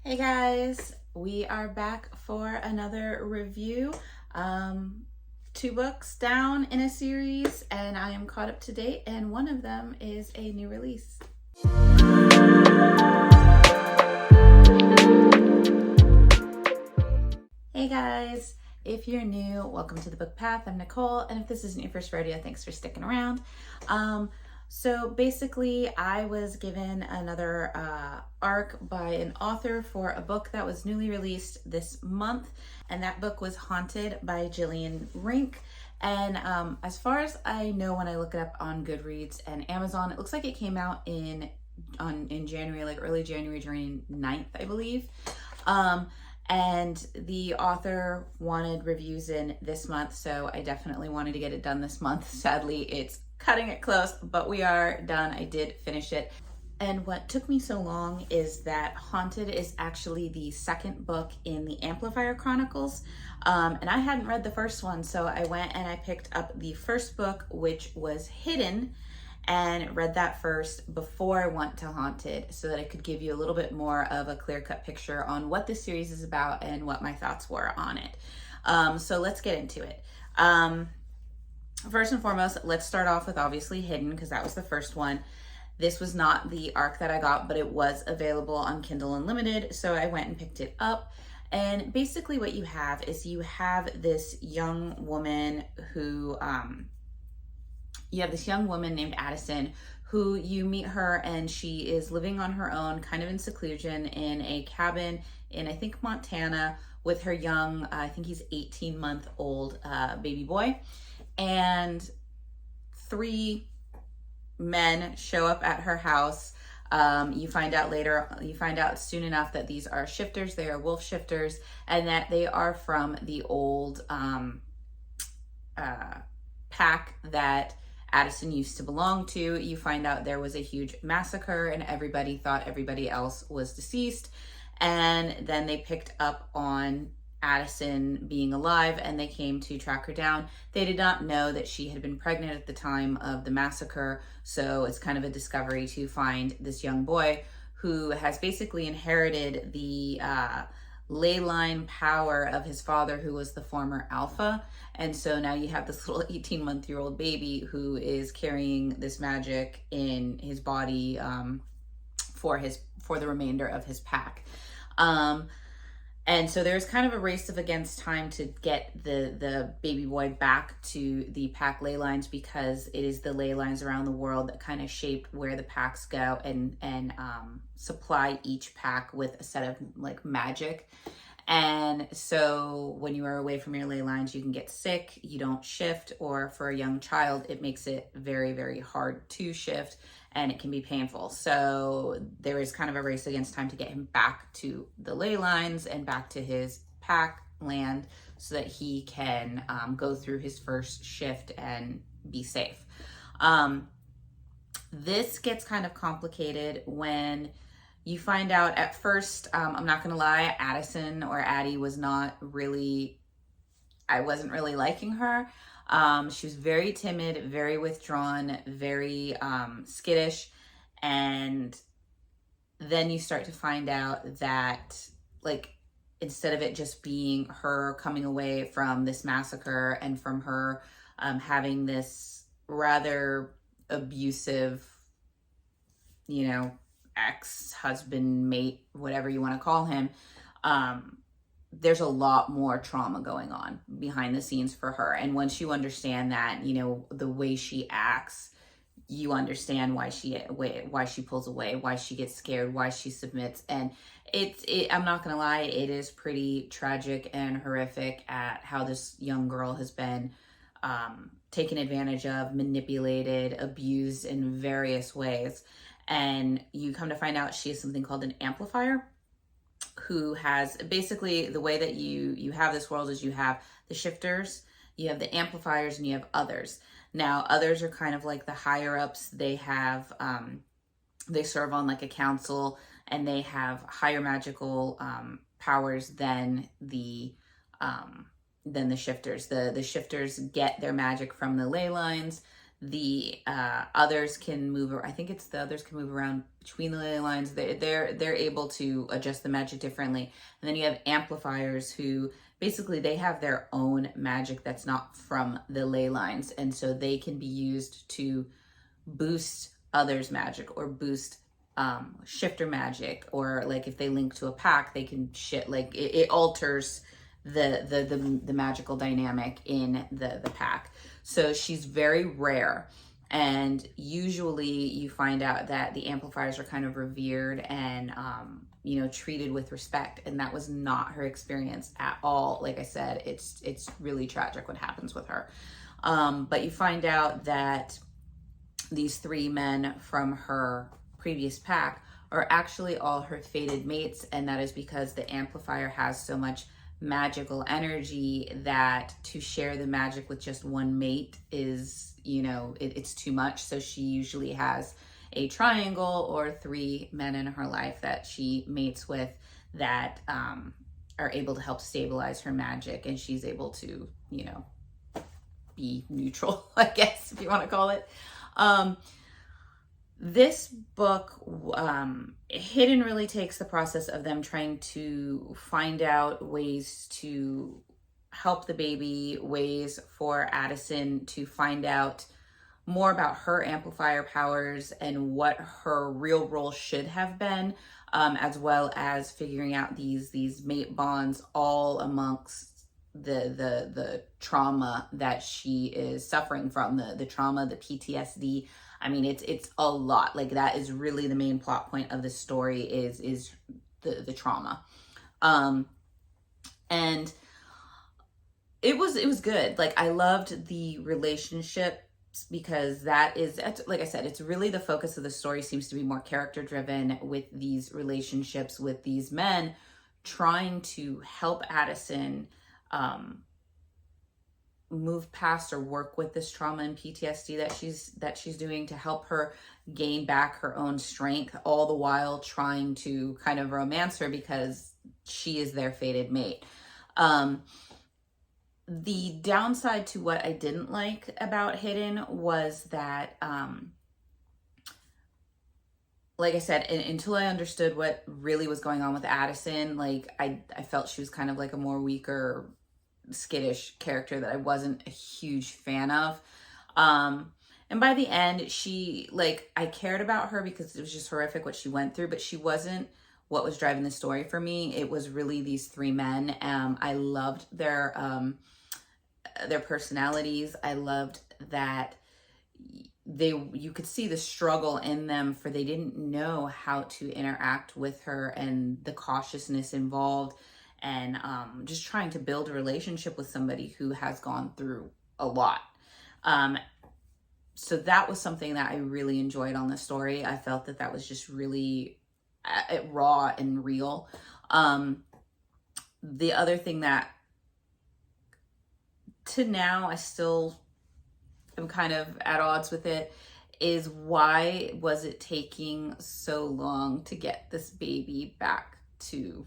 Hey guys, we are back for another review. Two books down in a series, and I am caught up to date, and one of them is a new release. Hey guys, if you're new, welcome to the Book Path. I'm Nicole, and if this isn't your first rodeo, thanks for sticking around. So basically, I was given another arc by an author for a book that was newly released this month, and that book was Haunted by Jillian Rink. And as far as I know, when I look it up on Goodreads and Amazon, it looks like it came out in January, like early January, January 9th, I believe. And the author wanted reviews in this month, so I definitely wanted to get it done this month. Sadly, it's cutting it close, but we are done. I did finish it. And what took me so long is that Haunted is actually the second book in the Amplifier Chronicles. And I hadn't read the first one, so I went and I picked up the first book, which was Hidden, and read that first before I went to Haunted, so that I could give you a little bit more of a clear-cut picture on what this series is about and what my thoughts were on it. So let's get into it. First and foremost, let's start off with obviously Hidden, because that was the first one. This was not the arc that I got, but it was available on Kindle Unlimited, so I went and picked it up. And basically what you have is you have this young woman who, named Addison, who you meet her, and she is living on her own, kind of in seclusion, in a cabin in, I think, Montana, with her young, I think he's 18-month-old baby boy. And three men show up at her house. You find out soon enough that these are shifters. They are wolf shifters, and that they are from the old pack that Addison used to belong to. You find out there was a huge massacre, and everybody thought everybody else was deceased. And then they picked up on Addison being alive, and they came to track her down. They did not know that she had been pregnant at the time of the massacre, so it's kind of a discovery to find this young boy who has basically inherited the ley line power of his father, who was the former alpha. And so now you have this little 18-month-old baby who is carrying this magic in his body for the remainder of his pack. And so there's kind of a race against time to get the baby boy back to the pack ley lines, because it is the ley lines around the world that kind of shape where the packs go and supply each pack with a set of like magic. And so when you are away from your ley lines, you can get sick, you don't shift, or for a young child, it makes it very, very hard to shift, and it can be painful. So there is kind of a race against time to get him back to the ley lines and back to his pack land, so that he can go through his first shift and be safe. This gets kind of complicated when you find out at first, I'm not gonna lie, Addison, or Addie, was not really, I wasn't really liking her. She was very timid, very withdrawn, very skittish. And then you start to find out that, like, instead of it just being her coming away from this massacre and from her having this rather abusive, ex-husband, mate, whatever you want to call him, there's a lot more trauma going on behind the scenes for her. And once you understand that, the way she acts, you understand why she pulls away, why she gets scared, why she submits. And I'm not gonna lie, it is pretty tragic and horrific at how this young girl has been taken advantage of, manipulated, abused in various ways. And you come to find out she has something called an amplifier, who has basically, the way that you have this world is you have the shifters, you have the amplifiers, and you have others. Now, others are kind of like the higher ups. They have, they serve on like a council, and they have higher magical powers than the shifters. The shifters get their magic from the ley lines. The others can move. I think it's the others can move around between the ley lines. They're able to adjust the magic differently. And then you have amplifiers who basically they have their own magic that's not from the ley lines, and so they can be used to boost others' magic or boost shifter magic, or like if they link to a pack, they can it alters the magical dynamic in the pack. So she's very rare, and usually you find out that the amplifiers are kind of revered and treated with respect, and that was not her experience at all. Like I said, it's really tragic what happens with her. But you find out that these three men from her previous pack are actually all her fated mates, and that is because the amplifier has so much magical energy that to share the magic with just one mate is, it's too much. So she usually has a triangle or three men in her life that she mates with that are able to help stabilize her magic, and she's able to, be neutral, I guess, if you want to call it. This book, Hidden, really takes the process of them trying to find out ways to help the baby, ways for Addison to find out more about her amplifier powers and what her real role should have been, as well as figuring out these mate bonds all amongst the trauma that she is suffering from, the trauma, the PTSD. I mean, it's a lot. Like, that is really the main plot point of the story is the trauma. And it was good. Like, I loved the relationship because that is, like I said, it's really the focus of the story seems to be more character driven with these relationships with these men trying to help Addison move past or work with this trauma and PTSD that she's doing to help her gain back her own strength, all the while trying to kind of romance her because she is their fated mate. The downside to what I didn't like about Hidden was that, like I said, until I understood what really was going on with Addison, like I felt she was kind of like a more weaker, skittish character that I wasn't a huge fan of. And by the end, I cared about her because it was just horrific what she went through, but she wasn't what was driving the story for me. It was really these three men. I loved their personalities. I loved that you could see the struggle in them, for they didn't know how to interact with her, and the cautiousness involved, and just trying to build a relationship with somebody who has gone through a lot. So that was something that I really enjoyed on the story. I felt that was just really raw and real. The other thing that to now I still am kind of at odds with it is, why was it taking so long to get this baby back to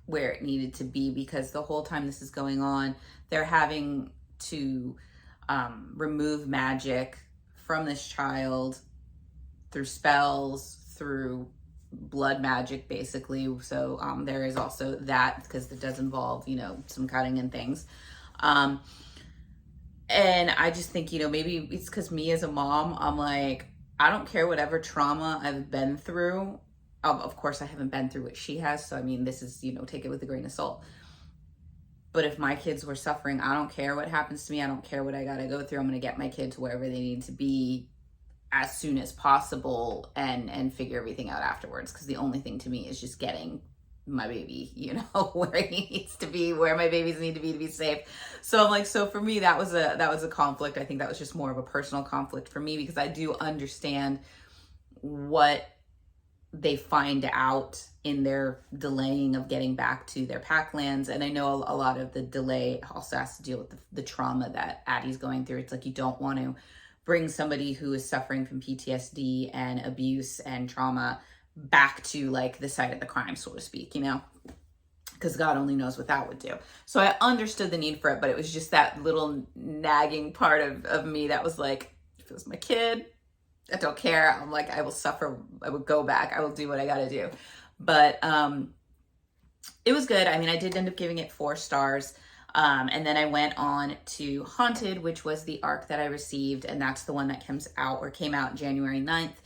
where it needed to be? Because the whole time this is going on, they're having to remove magic from this child through spells, through blood magic, basically. So there is also that, because it does involve, some cutting and things. And I just think, maybe it's because me as a mom, I'm like, I don't care whatever trauma I've been through. Of course, I haven't been through what she has. So, I mean, this is, take it with a grain of salt. But if my kids were suffering, I don't care what happens to me. I don't care what I got to go through. I'm going to get my kid to wherever they need to be as soon as possible and figure everything out afterwards. Because the only thing to me is just getting my baby, where he needs to be, where my babies need to be safe. So I'm like, so for me, that was a conflict. I think that was just more of a personal conflict for me, because I do understand what they find out in their delaying of getting back to their packlands. And I know a lot of the delay also has to deal with the trauma that Addie's going through. It's like, you don't want to bring somebody who is suffering from PTSD and abuse and trauma back to like the site of the crime, so to speak, because God only knows what that would do. So I understood the need for it, but it was just that little nagging part of me that was like, it was my kid, I don't care. I'm like, I will suffer. I would go back. I will do what I got to do. But it was good. I mean, I did end up giving it 4 stars. And then I went on to Haunted, which was the arc that I received. And that's the one that came out January 9th.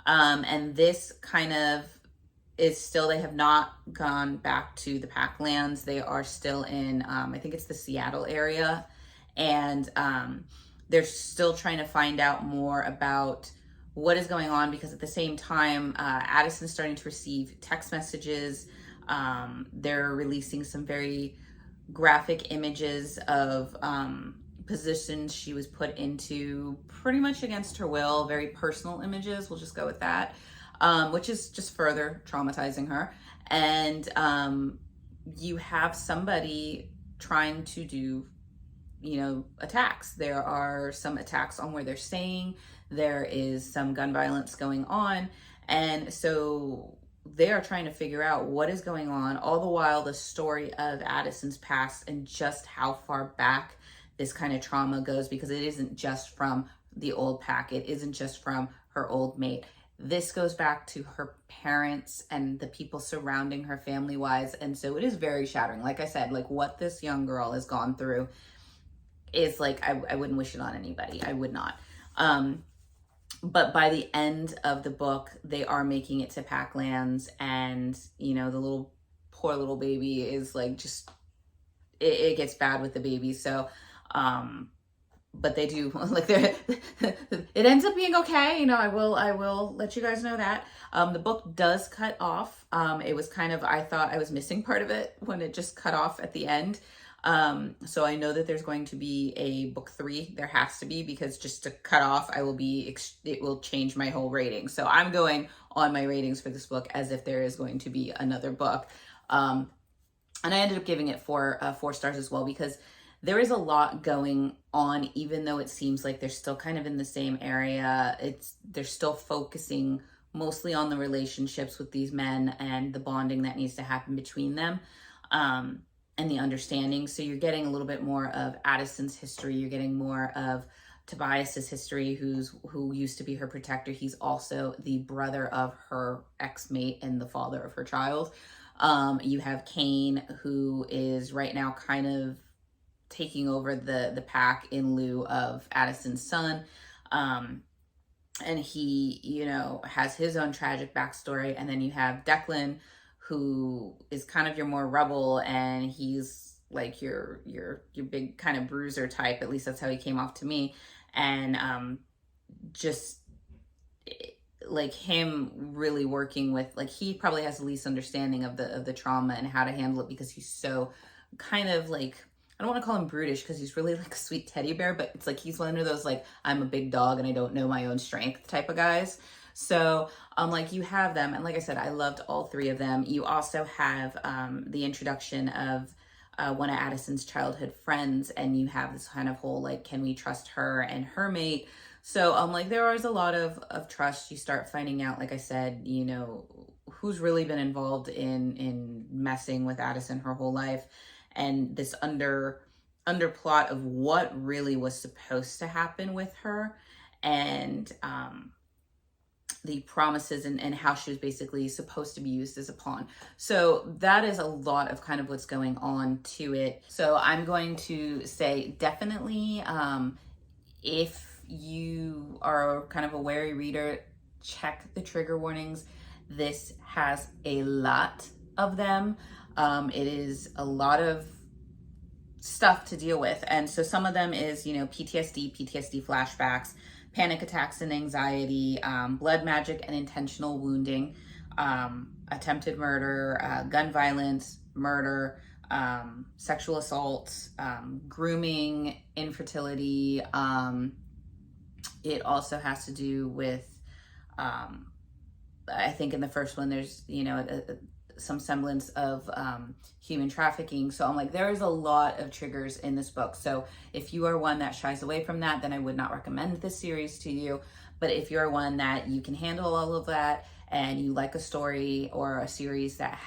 And this kind of is still, they have not gone back to the Packlands. They are still in, I think it's the Seattle area. And they're still trying to find out more about what is going on, because at the same time, Addison's starting to receive text messages. They're releasing some very graphic images of positions she was put into pretty much against her will, very personal images, we'll just go with that, which is just further traumatizing her. And you have somebody trying to do, attacks. There are some attacks on where they're staying. There is some gun violence going on. And so they are trying to figure out what is going on, all the while the story of Addison's past and just how far back this kind of trauma goes, because it isn't just from the old pack. It isn't just from her old mate. This goes back to her parents and the people surrounding her family-wise. And so it is very shattering. Like I said, like what this young girl has gone through is like, I wouldn't wish it on anybody. I would not. But by the end of the book, they are making it to Packlands, and the poor little baby is like, just it gets bad with the baby. So but they do like it ends up being okay. I will let you guys know that. The book does cut off. It was kind of, I thought I was missing part of it when it just cut off at the end. So I know that there's going to be a book 3. There has to be, because just to cut off, it will change my whole rating. So I'm going on my ratings for this book as if there is going to be another book. And I ended up giving it 4 stars as well, because there is a lot going on, even though it seems like they're still kind of in the same area. They're still focusing mostly on the relationships with these men and the bonding that needs to happen between them. And the understanding. So you're getting a little bit more of Addison's history. You're getting more of Tobias's history, who used to be her protector. He's also the brother of her ex-mate and the father of her child. You have Kane, who is right now kind of taking over the pack in lieu of Addison's son. And he, has his own tragic backstory. And then you have Declan, who is kind of your more rebel, and he's like your big kind of bruiser type. At least that's how he came off to me. And just like him really working with, like, he probably has the least understanding of the trauma and how to handle it, because he's so kind of like, I don't want to call him brutish, because he's really like a sweet teddy bear, but it's like he's one of those like, I'm a big dog and I don't know my own strength type of guys. So like you have them, and like I said, I loved all 3 of them. You also have the introduction of one of Addison's childhood friends, and you have this kind of whole like, can we trust her and her mate? So like there is a lot of trust. You start finding out, like I said, who's really been involved in messing with Addison her whole life, and this underplot of what really was supposed to happen with her, and the promises and how she was basically supposed to be used as a pawn. So that is a lot of kind of what's going on to it. So I'm going to say definitely, if you are kind of a wary reader, check the trigger warnings. This has a lot of them. It is a lot of stuff to deal with. And so some of them is, PTSD flashbacks, panic attacks and anxiety, blood magic and intentional wounding, attempted murder, gun violence, murder, sexual assault, grooming, infertility. It also has to do with, I think in the first one, there's, some semblance of human trafficking. So I'm like, there is a lot of triggers in this book. So if you are one that shies away from that, then I would not recommend this series to you. But if you're one that you can handle all of that and you like a story or a series that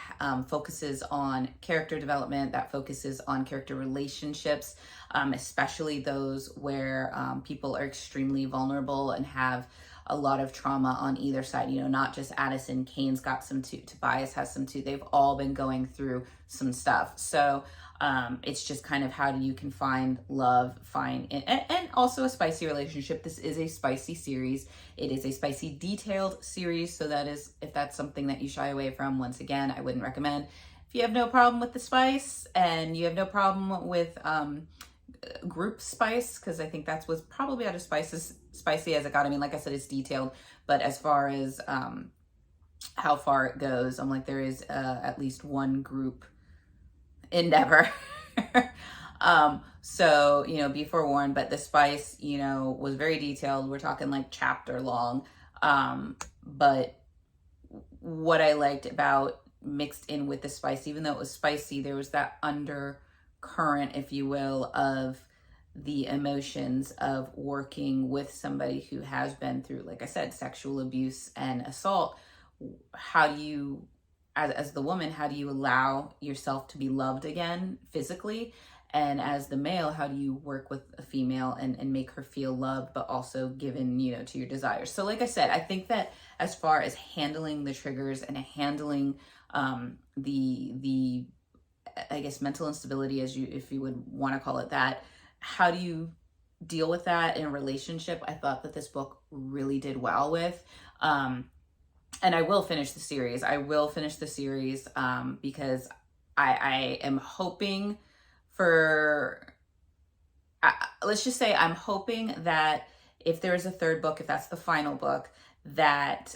focuses on character development, that focuses on character relationships, especially those where people are extremely vulnerable and have a lot of trauma on either side, you know, not just Addison. Kane's got some too, Tobias has some too. They've all been going through some stuff. So it's just kind of how you can find love, and also a spicy relationship. This is a spicy series. It is a spicy detailed series. So that is, if that's something that you shy away from, once again, I wouldn't recommend. If you have no problem with the spice and you have no problem with group spice, because I think that's was probably out of spicy as it got. I mean, like I said, it's detailed, but as far as how far it goes, I'm like, there is at least one group endeavor. So, you know, be forewarned, but the spice, you know, was very detailed. We're talking like chapter long. But what I liked about mixed in with the spice, even though it was spicy, there was that undercurrent, if you will, of the emotions of working with somebody who has been through, like I said, sexual abuse and assault. How do you, as the woman, how do you allow yourself to be loved again physically? And as the male, how do you work with a female and make her feel loved, but also given, you know, to your desires? So like I said, I think that as far as handling the triggers and handling the I guess mental instability, as you, if you would want to call it that, how do you deal with that in a relationship? I thought that this book really did well with. And I will finish the series. I will finish the series because I am hoping for, let's just say I'm hoping that if there is a third book, if that's the final book, that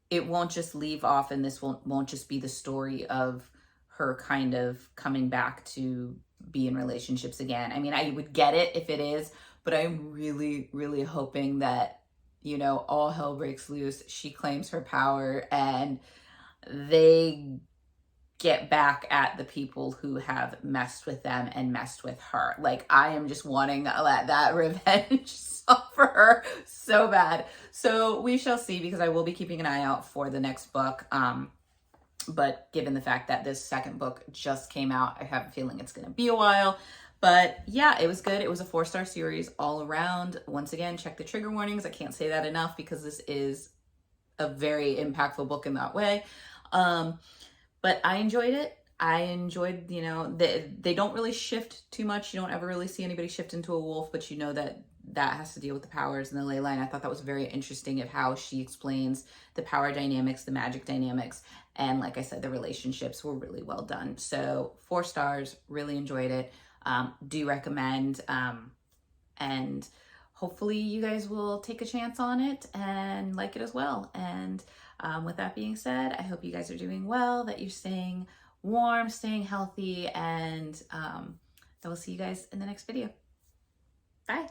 it won't just leave off and this won't just be the story of her kind of coming back to be in relationships again. I mean, I would get it if it is, but I'm really, really hoping that, you know, all hell breaks loose. She claims her power and they get back at the people who have messed with them and messed with her. Like, I am just wanting that revenge for her so bad. So we shall see, because I will be keeping an eye out for the next book. But given the fact that this second book just came out, I have a feeling it's going to be a while. But yeah, it was good. It was a 4-star series all around. Once again, check the trigger warnings. I can't say that enough because this is a very impactful book in that way. But I enjoyed it. I enjoyed, you know, they don't really shift too much. You don't ever really see anybody shift into a wolf, but you know that has to deal with the powers and the ley line. I thought that was very interesting of how she explains the power dynamics, the magic dynamics. And like I said, the relationships were really well done. So 4 stars, really enjoyed it. Do recommend. And hopefully you guys will take a chance on it and like it as well. And with that being said, I hope you guys are doing well, that you're staying warm, staying healthy, and I will see you guys in the next video. Bye.